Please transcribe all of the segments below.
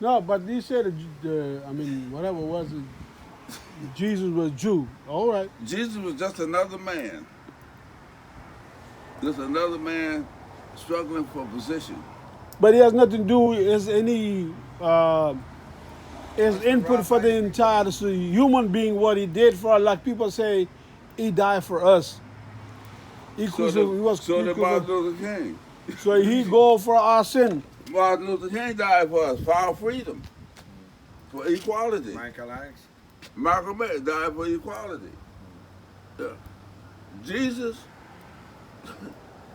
No, but he said, I mean, whatever it was, Jesus was Jew. All right. Jesus was just another man. Just another man struggling for position. But it has nothing to do with any his input for the entire human being, what he did for us. Like people say, he died for us. So did Martin Luther King. So he go for our sin. Martin Luther King died for us, for our freedom, for equality. Michael X. Malcolm X died for equality. Yeah. Jesus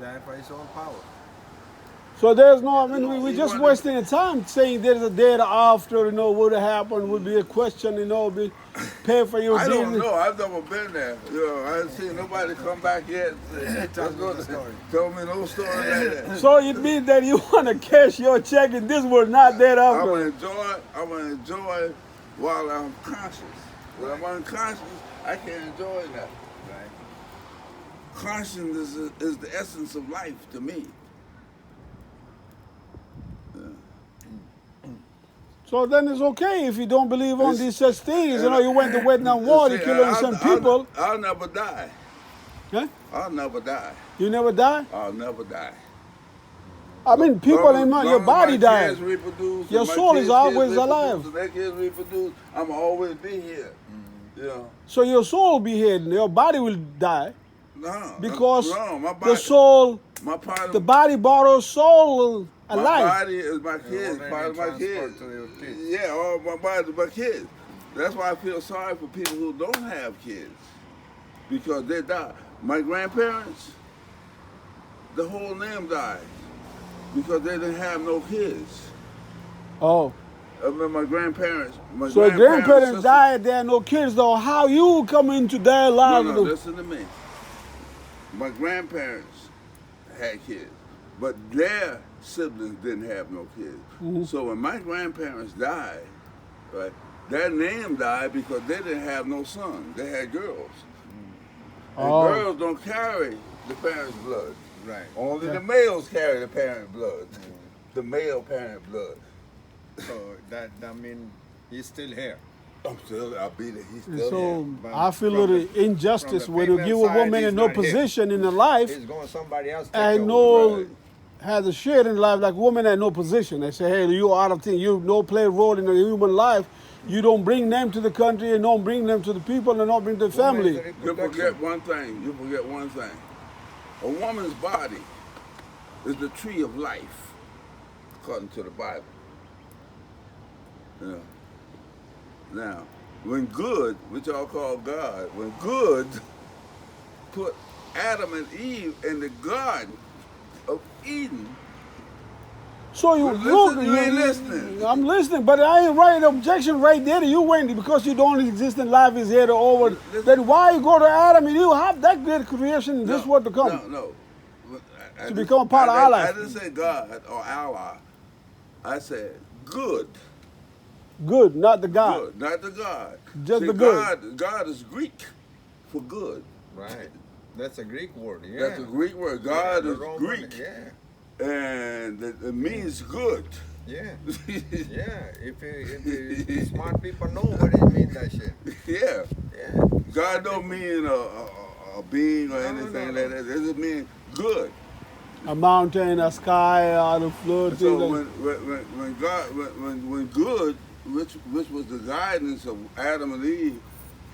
died for his own power. So there's no, I mean, we just wasting time saying there's a day after, what would happen, would be a question, be pay for your I deal. don't know. I've never been there. I haven't seen nobody come back yet. Tell me no story like that. So it means that you want to cash your check and this was not there after. I'm going to enjoy while I'm conscious. When I'm unconscious, I can't enjoy that. Right. Consciousness is the essence of life to me. So then it's okay if you don't believe on these such things. You went to Vietnam War, you killed some people. I'll never die. Huh? I'll never die. You never die? I'll never die. I mean, people in your body die. Your soul is always alive. Their kids reproduce. I'm always be here. Yeah. So your soul will be here. Your body will die. No. Because my body, the soul, the body borrows soul alive. My body is my kids, part of my kids. Yeah, all my body is my kids. That's why I feel sorry for people who don't have kids. Because they die. My grandparents, the whole name died. Because they didn't have no kids. Oh. I mean, my grandparents. So grandparents died, there are no kids though. How you come into their lives? No, listen to me. My grandparents had kids, but their siblings didn't have no kids. Mm-hmm. So when my grandparents died, right, their name died because they didn't have no sons. They had girls. And girls don't carry the parents' blood. Right. Only the males carry the parent blood. The male parent blood. So that means he's still here. I'll be there. He's still so here. I feel a little injustice when you give a woman in no position in her life. He's going somebody else. And no has a share in life like women had no position. They say, hey, you out of thing. You no play a role in a human life. You don't bring them to the country and don't bring them to the people and don't bring the family. You forget one thing. A woman's body is the tree of life, according to the Bible. Yeah. Now, when good, which y'all call God, when good put Adam and Eve in the Garden of Eden. So you ain't listening. I'm listening, but I ain't writing objection right there to you went because you don't exist in life is here to over. Then why you go to Adam and you have that great creation in this world to come? No. To become a part of our life. I didn't say God or Allah. I said good. Good, not the God. Good, not the God. Just the good. God is Greek for good. Right. That's a Greek word, yeah. That's a Greek word. God is Greek. Yeah. And it means good. Yeah. Yeah. If smart people know what it means, that shit. Yeah. Yeah. God don't mean a being or anything like that. It just means good. A mountain, a sky, a flood. So when good, which was the guidance of Adam and Eve,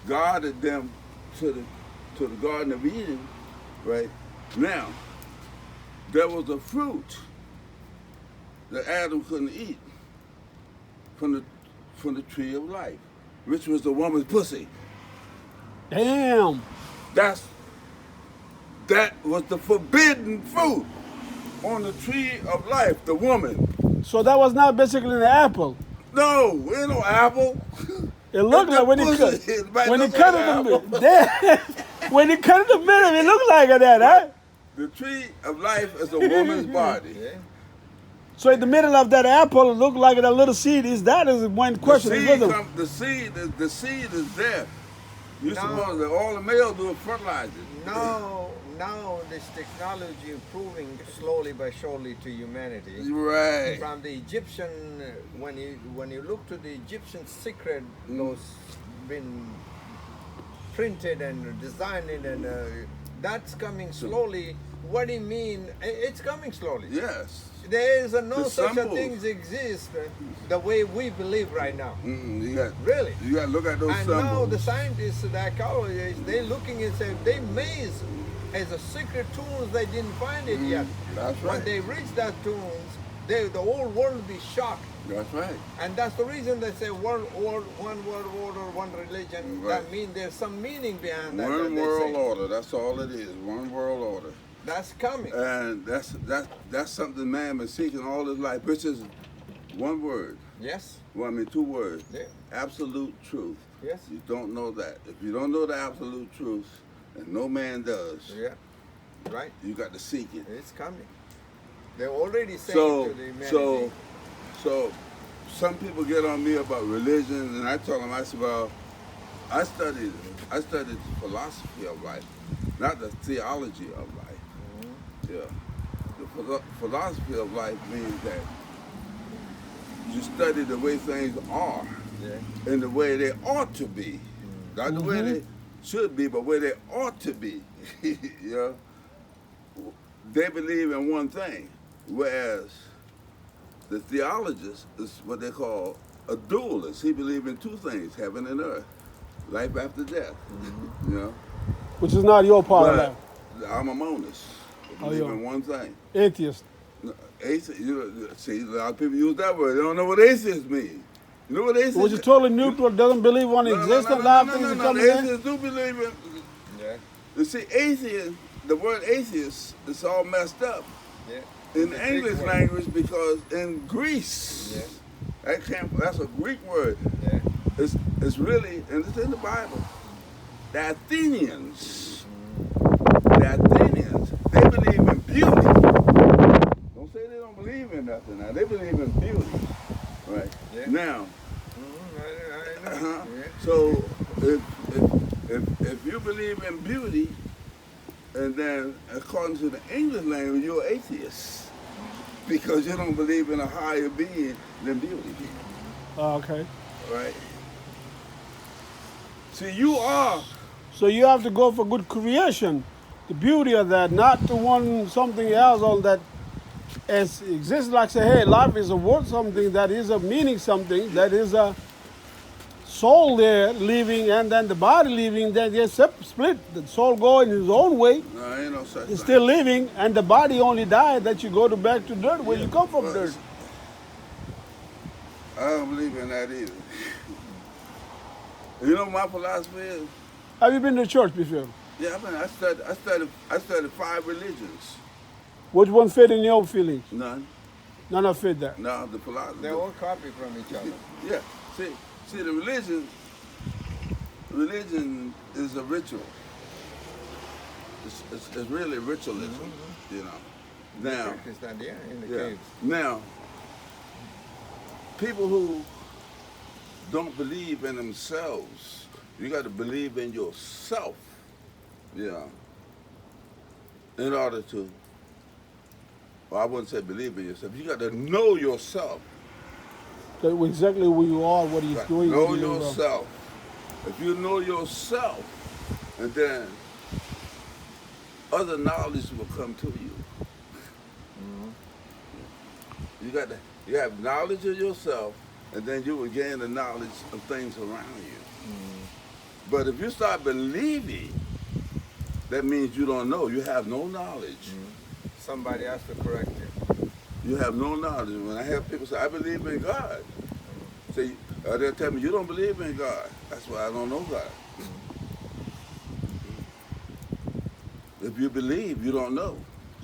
guided them to the Garden of Eden, right? Now, there was a fruit that Adam couldn't eat from the tree of life, which was the woman's pussy. Damn. That was the forbidden fruit on the tree of life, the woman. So that was not basically an apple. No, ain't no apple. It looked like when he cut it in the middle, it looked like that, huh? The tree of life is a woman's body. Yeah. So in the middle of that apple, it looked like a little seed. Is one question? The seed is there. You're supposed to, all the males do is fertilize it. No, now this technology improving slowly but surely to humanity. Right. From the Egyptian, when you look to the Egyptian secret, those been printed and designed and that's coming slowly. What do you mean? It's coming slowly. Yes. There is no The such a symbols. things exist the way we believe right now. You got Really. You got to look at those And symbols. now the scientists, the archaeologists, they looking and say they maze as a secret tombs they didn't find it yet. That's When right. they reach that tombs, the whole world will be shocked. That's right. And that's the reason they say one world order, one religion. Right. That means there's some meaning behind that. One that they world say. order. That's all it is. One world order. That's coming. And that's something man been seeking all his life, which is one word. Yes. Well, I mean, two words. Yeah. Absolute truth. Yes. You don't know that. If you don't know the absolute truth, and no man does, Yeah. Right. you got to seek it. It's coming. They're already saying So, to the humanity. so some people get on me about religion, and I tell them, I said, well, I studied the philosophy of life, not the theology of life. Yeah. The philosophy of life means that you study the way things are Yeah. and the way they ought to be. Not the way they should be, but where they ought to be. You know? They believe in one thing, whereas the theologist is what they call a dualist. He believes in two things, heaven and earth, life after death. You know? Which is not your part of life. But I'm a monist. I Oh, believe yeah. in one thing. Atheist. Atheist, see, a lot of people use that word. They don't know what atheist means. You know what atheist Which is totally neutral, doesn't believe one exists, and allow things to come in. Atheists do believe in. Yeah. You see, atheist, the word atheist is all messed up Yeah. in It's a the Greek English word. language because in Greece, Yeah. that's a Greek word. Yeah. It's really, and it's in the Bible. The Athenians, they believe in beauty. Don't say they don't believe in nothing now. They believe in beauty. Right. Yeah. Now, I know. uh-huh. Yeah. So if you believe in beauty, and then according to the English language, you're atheist because you don't believe in a higher being than beauty. Okay. Right. See, you are. So you have to go for good creation, the beauty of that, not to one something else on that exists like say, hey, life is a worth something, that is a meaning something, that is a soul there living, and then the body living, then they split. The soul going his own way, No, ain't no such it's thing. still living, and the body only died that you go to back to dirt where you come from But dirt. I don't believe in that either. You know what my philosophy is? Have you been to church before? Yeah, I studied 5 religions. Which one fit in your feelings? None. None of fit that. No, the philosophy. They all copy from each other. Yeah. See, the religion is a ritual. It's really ritualism, you know. Now, Practice that, yeah, in the yeah. caves. Now, people who don't believe in themselves, you got to believe in yourself, yeah, in order to, well, I wouldn't say believe in yourself. You got to know yourself. That exactly who you are, what he's Right. doing. Know what he knows. yourself. If you know yourself, and then other knowledge will come to you. You have knowledge of yourself, and then you will gain the knowledge of things around you. But if you start believing, that means you don't know. You have no knowledge. Somebody has to correct it. You have no knowledge. When I hear people say, I believe in God, say, they'll tell me, you don't believe in God. That's why I don't know God. If you believe, you don't know.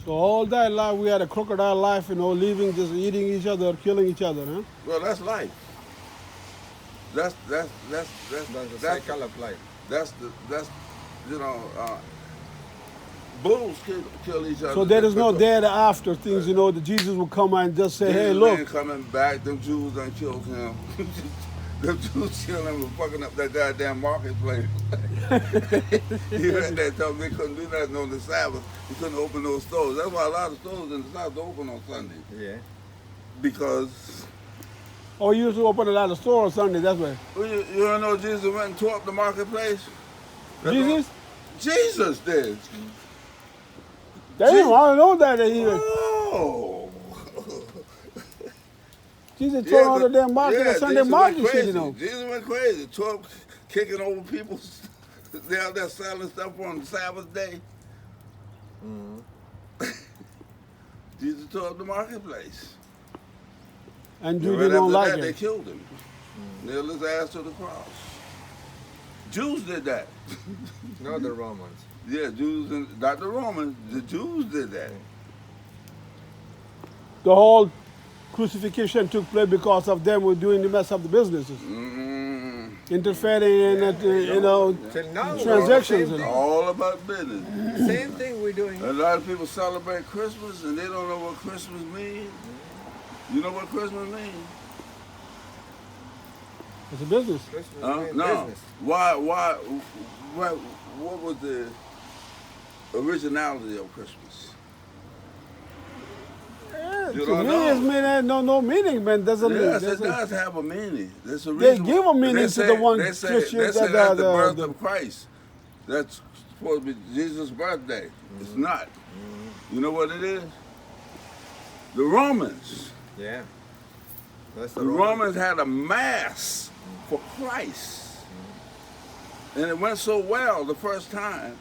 So all that life, we had a crocodile life, living, just eating each other, killing each other, huh? Well, that's life. That's That's the cycle of life. that's bulls kill each other. So there is no there after things, that Jesus will come and just say, hey, Jesus look, ain't coming back. Them Jews done killed him. The Jews children were fucking up that goddamn marketplace. You heard that talk, they couldn't do nothing on the Sabbath. They couldn't open those stores. That's why a lot of stores in the South don't open on Sunday. Yeah. Because Oh, you used to open a lot of stores on Sunday, that's why. you don't know Jesus went and tore up the marketplace? That's Jesus? all- Jesus did. Damn, I don't know that either. Oh. Jesus tore on the but- damn market, yeah, the Sunday Jesus market went shit, you crazy. know. Jesus went crazy. Tore up, kicking over people. They out there selling stuff on the Sabbath day. Jesus tore up the marketplace. And And you right didn't after like that, they it. killed him. Nailed his ass to the cross. Jews did that. Not the Romans. Yeah, Jews and not the Romans. The Jews did that. The whole crucifixion took place because of them were doing the mess of the businesses. Interfering in, you know, Till now, transactions. same And, All about business. Same thing we're doing. A lot of people celebrate Christmas and they don't know what Christmas means. You know what Christmas means? it's a business. Christmas means No. business. What was the originality of Christmas? You To don't me, know. it's mean, no meaning, man. Doesn't mean. Yes, it doesn't- does have a meaning. There's a They reason. give a meaning They to say- the one they say, Christian they say that that's the the- birth the- of Christ. That's supposed to be Jesus' birthday. It's not. You know what it is? The Romans. Yeah. That's The Romans had a mass for Christ. And it went so well the first time,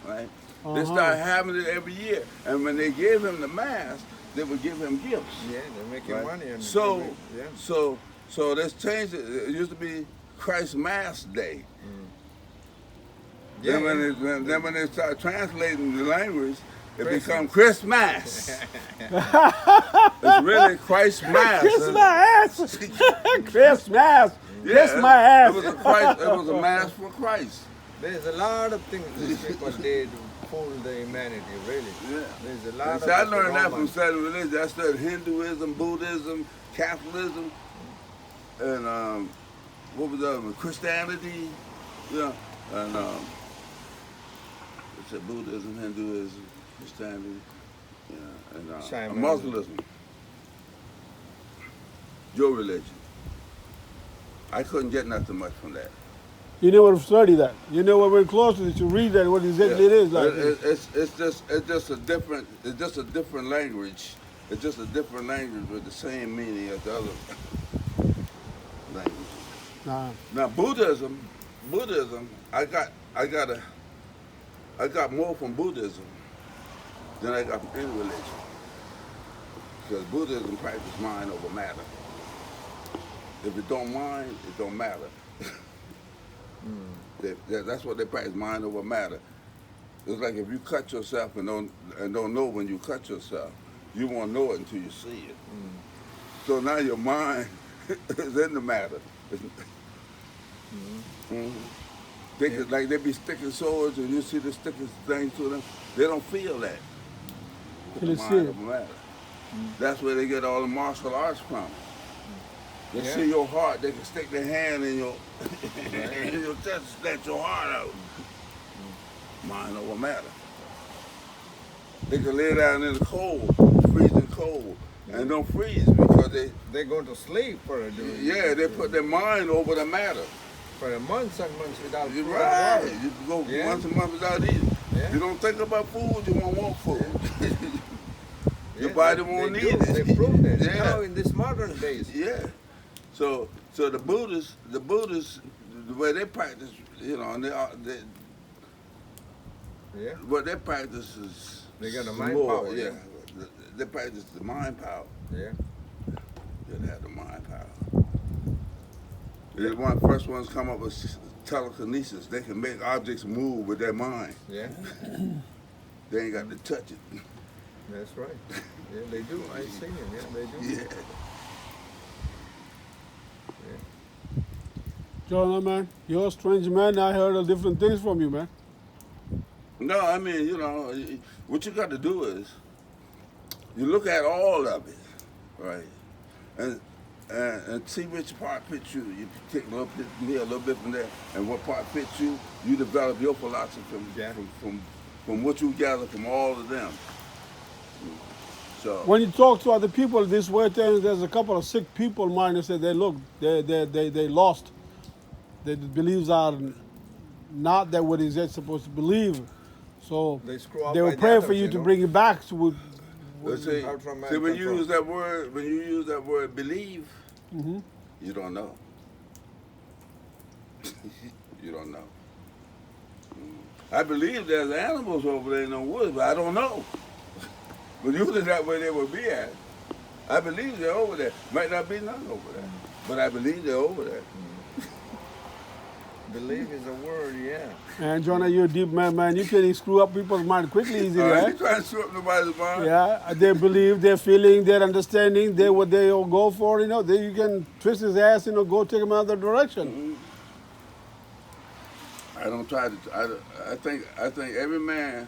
right? They started having it every year. And when they gave him the mass, they would give him gifts. Yeah, they're making Right? money. And So, yeah. so let's change it. It used to be Christ Mass Day. Yeah, Then when they start translating the language, it Christmas. becomes Christmas. It's really Christ Mass. Christmas! Christmas! Yeah, Kiss my ass! It was a Christ. It was a mass for Christ. There's a lot of things these people did to fool the humanity, really. Yeah. There's a lot See, of I learned that from Romans. studying religion. I studied Hinduism, Buddhism, Catholicism, and what was the other one? Christianity. Yeah, and it's a Buddhism, Hinduism, Christianity, yeah, and Shamanism. Muslim. Your religion. I couldn't get nothing much from that. You never study that. You never went close to it to read that, what exactly it is like. It's just a different language. It's just a different language with the same meaning as the other language. Nah. Now Buddhism, I got more from Buddhism than I got from any religion. Because Buddhism practices mind over matter. If it don't mind, it don't matter. That's what they practice, mind over matter. It's like if you cut yourself and don't know when you cut yourself, you won't know it until you see it. So now your mind is in the matter. Like they be sticking swords and you see the sticking things to them, they don't feel that. Till you The see mind it. over matter. That's where they get all the martial arts from. They Yeah. see your heart, they can stick their hand in your in your chest and snatch your heart out. Mind over matter. They can lay down in the cold, freezing cold, and don't freeze because They go to sleep for a day. they put their mind over the matter. For months and months without You're food right. and water. You go Yeah. once a month without eating. Yeah. You don't think about food, you won't want food. Your Yeah, body they won't do. need it. They proved it. Yeah. Now in this modern days. Yeah. So the Buddhists, the way they practice, and Yeah. what they practice is They got the mind more, power, Yeah. yeah. They practice the mind power. Yeah. They have the mind power. They're one of the first ones come up with telekinesis. They can make objects move with their mind. Yeah. They ain't got to touch it. That's right. Yeah, they do. I seen it. Yeah, they do. Yeah. Jonah, man, you're a strange man. I heard of different things from you, man. No, I mean, what you got to do is you look at all of it, right? And and see which part fits you. You take a little bit from here, a little bit from there, and what part fits you. You develop your philosophy from what you gather from all of them. So When you talk to other people this way, there's a couple of sick people mine that say they look, they lost. Their beliefs are not that what they're supposed to believe. So They screw up they by will the pray for others, you you to know? bring it back to let's see, Out from see when you control. use that word, believe, Mhm. you don't know. You don't know. I believe there's animals over there in the woods, but I don't know. But usually that's where they would be at. I believe they're over there. Might not be none over there, but I believe they're over there. Believe is a word, yeah. And Jonah, you're a deep man. You can screw up people's mind quickly, easily, I right? ain't trying to screw up nobody's mind. Yeah, their belief, their feeling, their understanding, they what they all go for. Then you can twist his ass, go take him another direction. I don't try to. I think every man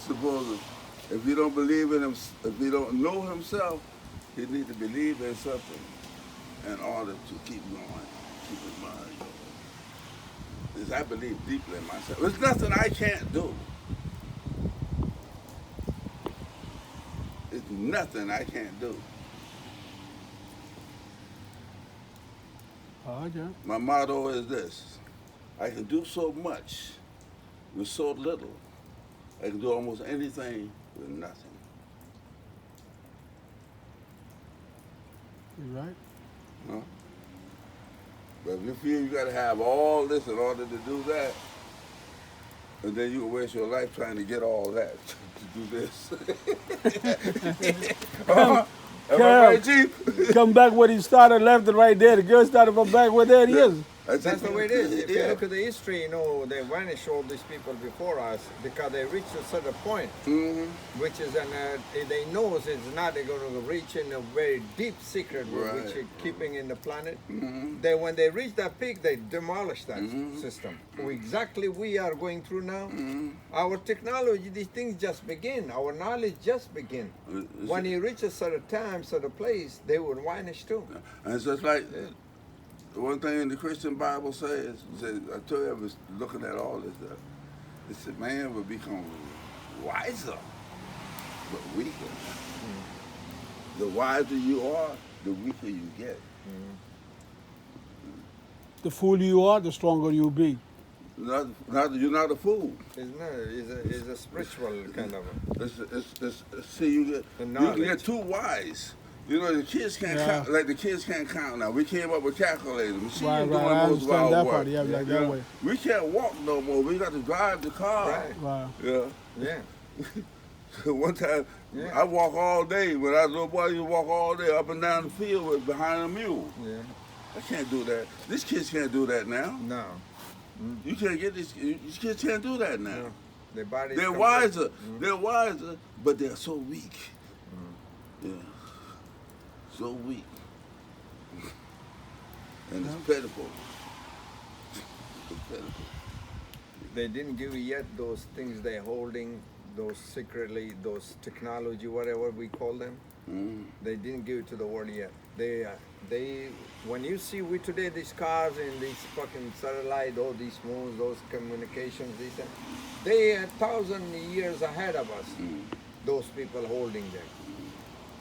supposed to, if he don't believe in him, if he don't know himself, he needs to believe in something in order to keep going, keep his mind going. Because I believe deeply in myself. There's nothing I can't do. There's nothing I can't do. Okay. My motto is this: I can do so much with so little. I can do almost anything with nothing. You right? Huh? But if you feel you got to have all this in order to do that, and then you can waste your life trying to get all that to do this. Am I right, Chief? Come back where he started, left and right there. The girl started from back where there he is. That's the way it is. If you Yeah. look at the history, they vanished all these people before us because they reached a certain point, which is they know it's not going to reach in a very deep secret Right. which is keeping in the planet. They when they reach that peak, they demolish that system. Exactly we are going through now. Our technology, these things just begin. Our knowledge just begin. When you reach a certain time, certain place, they will vanish too. And it's just like the one thing in the Christian Bible says, I told you I was looking at all this stuff. It said man will become wiser, but weaker. The wiser you are, the weaker you get. The fool you are, the stronger you be. You're not a fool. It's a spiritual kind of. See, you can knowledge. get too wise. The kids can't Yeah. count. Like the kids can't count now. We came up with calculators. Machines Right, doing right. I most of our understand that work. part. Yeah, like that Yeah. way. We can't walk no more. We got to drive the car. Right. Wow. Yeah. Yeah. One time, Yeah. I walk all day. When I was a little boy, you walk all day up and down the field behind a mule. Yeah. I can't do that. These kids can't do that now. No. You can't get these kids can't do that now. No. Their bodies They're come wiser. back. They're wiser, but they're so weak. Yeah. So weak. And it's pitiful. It's pitiful. They didn't give you yet those things they're holding, those secretly, those technology, whatever we call them. They didn't give it to the world yet. They when you see today these cars and these fucking satellite, all these moons, those communications, they are 1,000 years ahead of us. Those people holding them.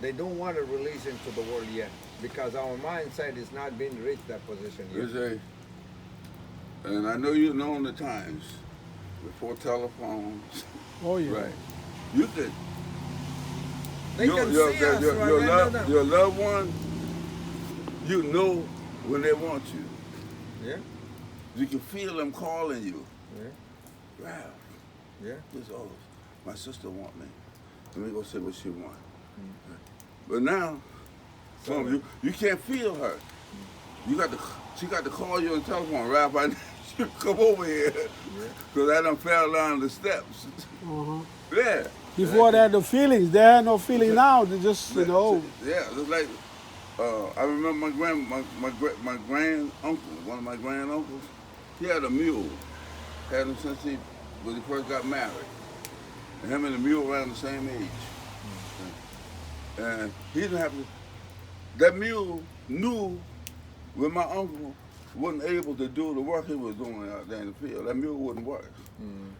They don't want to release into the world yet because our mindset is not being reached that position You yet. say, and I know you've known the times before telephones. Oh, yeah. Right. You could. They can see us right Your loved one, you know when they want you. Yeah, You can feel them calling you. yeah, Ralph, yeah. my sister want me. Let me go see what she want. But now, you can't feel her. She got to call you on the telephone. Ralph, I need you to come over here. Because I done fell down the steps. Uh-huh. Yeah. Before they had the feelings, they had no feeling now. They just, Yeah, it's like I remember my grand uncle, one of my grand uncles. He had a mule. Had him since when he first got married. And him and the mule around the same age. And he didn't have to. that mule knew when my uncle wasn't able to do the work he was doing out there in the field. That mule wouldn't work.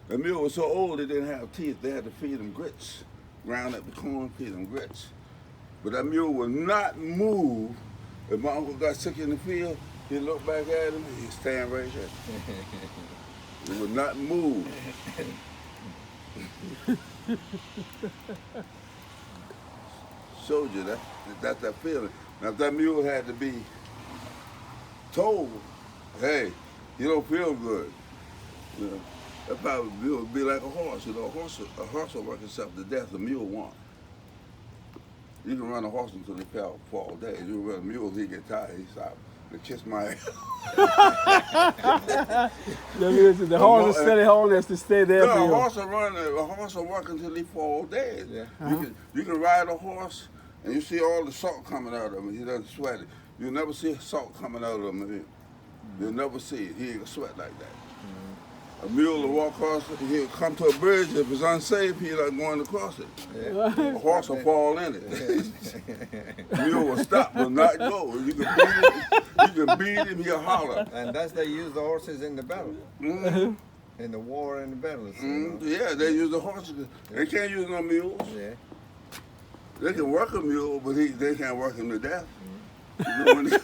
The mule was so old it didn't have teeth. They had to feed him grits, ground up the corn, feed him grits. But that mule would not move. If my uncle got sick in the field, he'd look back at him, he'd stand right there. He would not move. Showed you that's that feeling. Now if that mule had to be told, hey, you don't feel good, you know, that probably would be like a horse. You know, a horse will work itself to death, a mule won't. You can run a horse until they fall dead. You run a mule, he get tired, he stop. They kiss my ass. That means the horse is steady horn has to stay there No, for a you. horse will work until he fall dead. Yeah. You can ride a horse and you see all the salt coming out of him. He doesn't sweat it. You'll never see salt coming out of him. You'll never see it. He ain't gonna sweat like that. A mule will walk across, he'll come to a bridge. If it's unsafe, he's not going to cross it. Yeah. A horse will fall in it. Mule will stop, will not go. You can beat him, he'll holler. And that's they use the horses in the battle, Mm-hmm. in the war and the battles. Yeah, they use the horses. They can't use no mules. Yeah. They can work a mule, but they can't work him to death. You know,